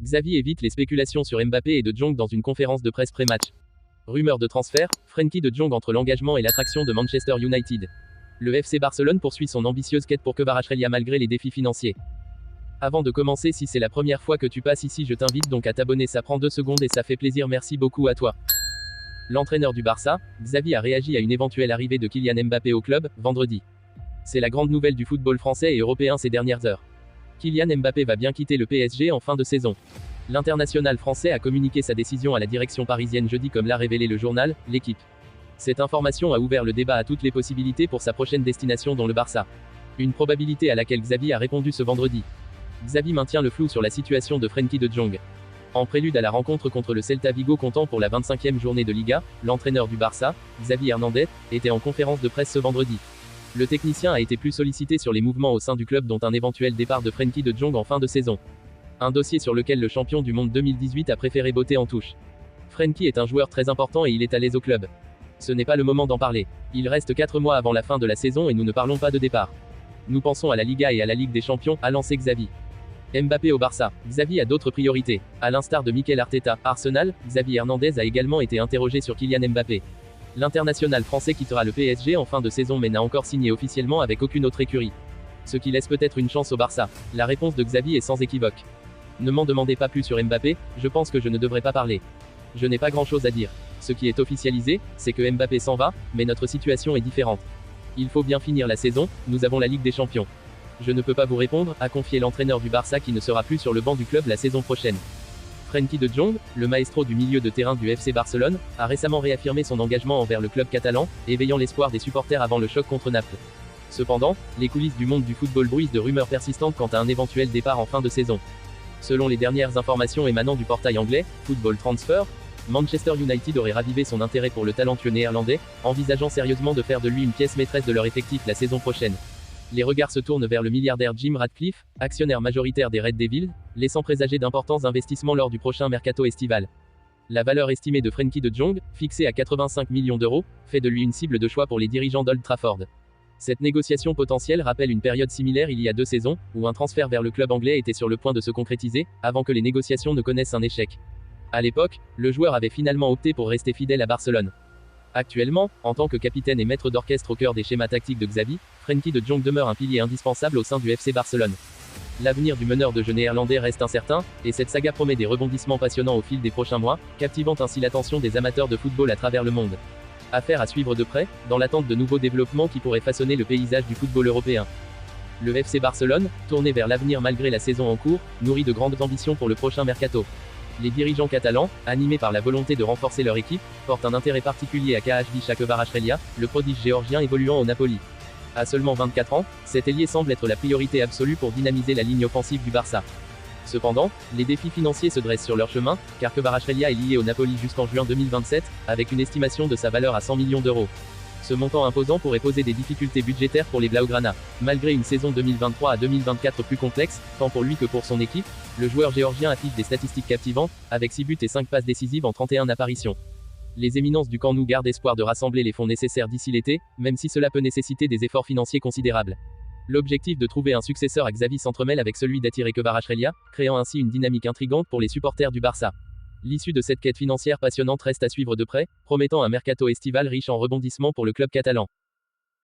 Xavi évite les spéculations sur Mbappé et De Jong dans une conférence de presse pré-match. Rumeur de transfert, Frenkie De Jong entre l'engagement et l'attraction de Manchester United. Le FC Barcelone poursuit son ambitieuse quête pour Kvaratskhelia malgré les défis financiers. Avant de commencer, si c'est la première fois que tu passes ici, je t'invite donc à t'abonner, ça prend 2 secondes et ça fait plaisir, merci beaucoup à toi. L'entraîneur du Barça, Xavi, a réagi à une éventuelle arrivée de Kylian Mbappé au club, vendredi. C'est la grande nouvelle du football français et européen ces dernières heures. Kylian Mbappé va bien quitter le PSG en fin de saison. L'international français a communiqué sa décision à la direction parisienne jeudi, comme l'a révélé le journal L'Équipe. Cette information a ouvert le débat à toutes les possibilités pour sa prochaine destination, dont le Barça. Une probabilité à laquelle Xavi a répondu ce vendredi. Xavi maintient le flou sur la situation de Frenkie De Jong. En prélude à la rencontre contre le Celta Vigo comptant pour la 25e journée de Liga, l'entraîneur du Barça, Xavi Hernandez, était en conférence de presse ce vendredi. Le technicien a été plus sollicité sur les mouvements au sein du club, dont un éventuel départ de Frenkie De Jong en fin de saison. Un dossier sur lequel le champion du monde 2018 a préféré botter en touche. Frenkie est un joueur très important et il est à l'aise au club. Ce n'est pas le moment d'en parler. Il reste 4 mois avant la fin de la saison et nous ne parlons pas de départ. Nous pensons à la Liga et à la Ligue des Champions, a lancé Xavi. Mbappé au Barça. Xavi a d'autres priorités. À l'instar de Mikel Arteta, Arsenal, Xavi Hernandez a également été interrogé sur Kylian Mbappé. L'international français quittera le PSG en fin de saison mais n'a encore signé officiellement avec aucune autre écurie. Ce qui laisse peut-être une chance au Barça. La réponse de Xavi est sans équivoque. Ne m'en demandez pas plus sur Mbappé, je pense que je ne devrais pas parler. Je n'ai pas grand-chose à dire. Ce qui est officialisé, c'est que Mbappé s'en va, mais notre situation est différente. Il faut bien finir la saison, nous avons la Ligue des Champions. Je ne peux pas vous répondre, a confié l'entraîneur du Barça qui ne sera plus sur le banc du club la saison prochaine. Frenkie De Jong, le maestro du milieu de terrain du FC Barcelone, a récemment réaffirmé son engagement envers le club catalan, éveillant l'espoir des supporters avant le choc contre Naples. Cependant, les coulisses du monde du football bruissent de rumeurs persistantes quant à un éventuel départ en fin de saison. Selon les dernières informations émanant du portail anglais, Football Transfer, Manchester United aurait ravivé son intérêt pour le talentueux néerlandais, envisageant sérieusement de faire de lui une pièce maîtresse de leur effectif la saison prochaine. Les regards se tournent vers le milliardaire Jim Ratcliffe, actionnaire majoritaire des Red Devils, laissant présager d'importants investissements lors du prochain mercato estival. La valeur estimée de Frenkie De Jong, fixée à 85 millions d'euros, fait de lui une cible de choix pour les dirigeants d'Old Trafford. Cette négociation potentielle rappelle une période similaire il y a 2 saisons, où un transfert vers le club anglais était sur le point de se concrétiser, avant que les négociations ne connaissent un échec. À l'époque, le joueur avait finalement opté pour rester fidèle à Barcelone. Actuellement, en tant que capitaine et maître d'orchestre au cœur des schémas tactiques de Xavi, Frenkie De Jong demeure un pilier indispensable au sein du FC Barcelone. L'avenir du meneur de jeu néerlandais reste incertain, et cette saga promet des rebondissements passionnants au fil des prochains mois, captivant ainsi l'attention des amateurs de football à travers le monde. Affaire à suivre de près, dans l'attente de nouveaux développements qui pourraient façonner le paysage du football européen. Le FC Barcelone, tourné vers l'avenir malgré la saison en cours, nourrit de grandes ambitions pour le prochain mercato. Les dirigeants catalans, animés par la volonté de renforcer leur équipe, portent un intérêt particulier à Kvaratskhelia, le prodige géorgien évoluant au Napoli. À seulement 24 ans, cet ailier semble être la priorité absolue pour dynamiser la ligne offensive du Barça. Cependant, les défis financiers se dressent sur leur chemin, car Kvaratskhelia est lié au Napoli jusqu'en juin 2027, avec une estimation de sa valeur à 100 millions d'euros. Ce montant imposant pourrait poser des difficultés budgétaires pour les Blaugrana. Malgré une saison 2023 à 2024 plus complexe, tant pour lui que pour son équipe, le joueur géorgien affiche des statistiques captivantes, avec 6 buts et 5 passes décisives en 31 apparitions. Les éminences du Camp Nou gardent espoir de rassembler les fonds nécessaires d'ici l'été, même si cela peut nécessiter des efforts financiers considérables. L'objectif de trouver un successeur à Xavi s'entremêle avec celui d'attirer Kvaratskhelia, créant ainsi une dynamique intrigante pour les supporters du Barça. L'issue de cette quête financière passionnante reste à suivre de près, promettant un mercato estival riche en rebondissements pour le club catalan.